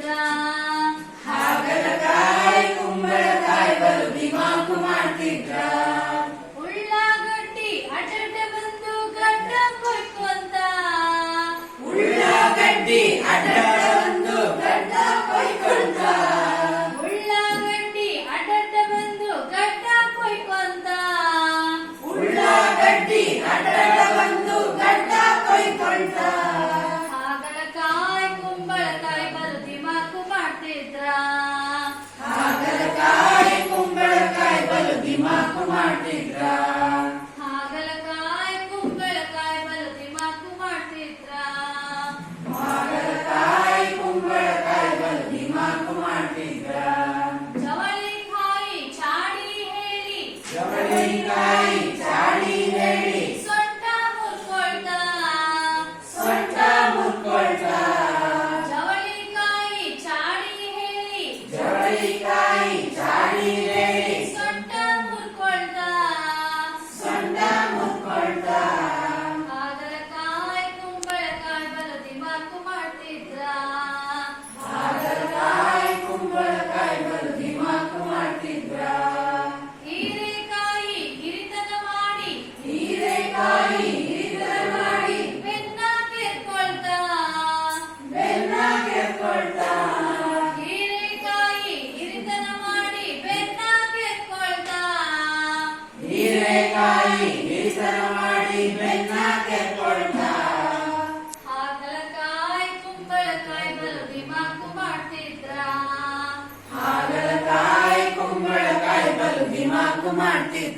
ಮಾಡ್ತಿದ್ರ ಹಾಗಲಕಾಯಿ ಕುಂಬಳಕಾಯಿ ಬಲು ದಿಮಾಕು ಮಾಡ್ತಿದ್ರ ಉಳ್ಳಾಗಡ್ಡಿ ಅಡ್ಡ ಬಂದು ಗಡ್ಡ ಕೊಯ್ಕೊಂತ ಉಳ್ಳಾಗಡ್ಡಿ ಅಡ್ಡ ಬಂದು ಗಡ್ಡ ಕೊಯ್ಕೊಂತ ಉಳ್ಳಾಗಡ್ಡಿ ಅಡ್ಡ ಬಂದು ಗಡ್ಡ ಕೊಯ್ಕೊಂತ ಉಳ್ಳಾಗಡ್ಡಿ ಅಡ್ಡ ಬಂದು ಗಡ್ಡ ಕೊಯ್ಕೊಂತ ಹಾಗಲಕಾಯಿ ಕುಂಬಳಕಾಯಿ ಬಲು ದಿಮಾಕು ಮಾಡ್ತಿದ್ರ ಹಾಗಲಕಾಯಿ ಕುಂಬಳಕಾಯಿ ಬಲು ದಿಮಾಕು ಮಾಡ್ತಿದ್ರ ಹಾಗಲಕಾಯಿ ಕುಂಬಳಕಾಯಿ ಬಲು ದಿಮಾಕು ಮಾಡ್ತಿದ್ರ ಹಾಗಲಕಾಯಿ ಕುಂಬಳಕಾಯಿ ಬಲು ದಿಮಾಕು ಮಾಡ್ತಿದ್ರ ಜವಳಿಕಾಯಿ ಚಾಡಿ ಹೇಳಿ ಜವಳಿಕಾಯಿ ಚಾಡಿ ಹೇಳಿ ಸೊಂಟ ಮುರ್ಕೊಳ್ತಾ ಸೊಂಟ ಮುರ್ಕೊಳ್ತಾ ಜವಳಿಕಾಯಿ ಚಾಡಿ ಹೇಳಿ ಜವಳಿಕಾಯಿ ಚಾಡಿ ಹೇಳಿ ಸೊಂಟ ಮುರ್ಕೊಳ್ತಾ ಸೊಂಟ ಮುರ್ಕೊಳ್ತಾ ಹಾಗಲಕಾಯಿ ಕುಂಬಳಕಾಯಿ ಬಲು ದಿಮಾಕು ಮಾಡ್ತಿದ್ರ ಹಾಗಲಕಾಯಿ ಕುಂಬಳಕಾಯಿ ಬಲು ದಿಮಾಕು ಮಾಡ್ತಿದ್ರ ಹೀರೆಕಾಯಿ ಹಿರಿತನ ಮಾಡಿ ಹೀರೆಕಾಯಿ ಹಿರಿತನ ಮಾಡಿ ಬೆನ್ನ ಕೆರ್ಕೊಳ್ತಾ ಬೆನ್ನ ಕೆರ್ಕೊಳ್ತಾ ಹೀರೆಕಾಯಿ ಹಿರಿತನ ಮಾಡಿ ಬೆನ್ನ ಕೆರ್ಕೊಳ್ತಾ ಹೀರೆಕಾಯಿ ಹಿರಿತನ ಮಾಡಿ ಬೆನ್ನ ಕೆರ್ಕೊಳ್ತಾ ಹಾಗಲಕಾಯಿ ಕುಂಬಳಕಾಯಿ ಬಲು ದಿಮಾಕು ಮಾಡ್ತಿದ್ರ ಹಾಗಲಕಾಯಿ ಕುಂಬಳಕಾಯಿ ಬಲು ದಿಮಾಕು ಮಾಡ್ತಿದ್ರ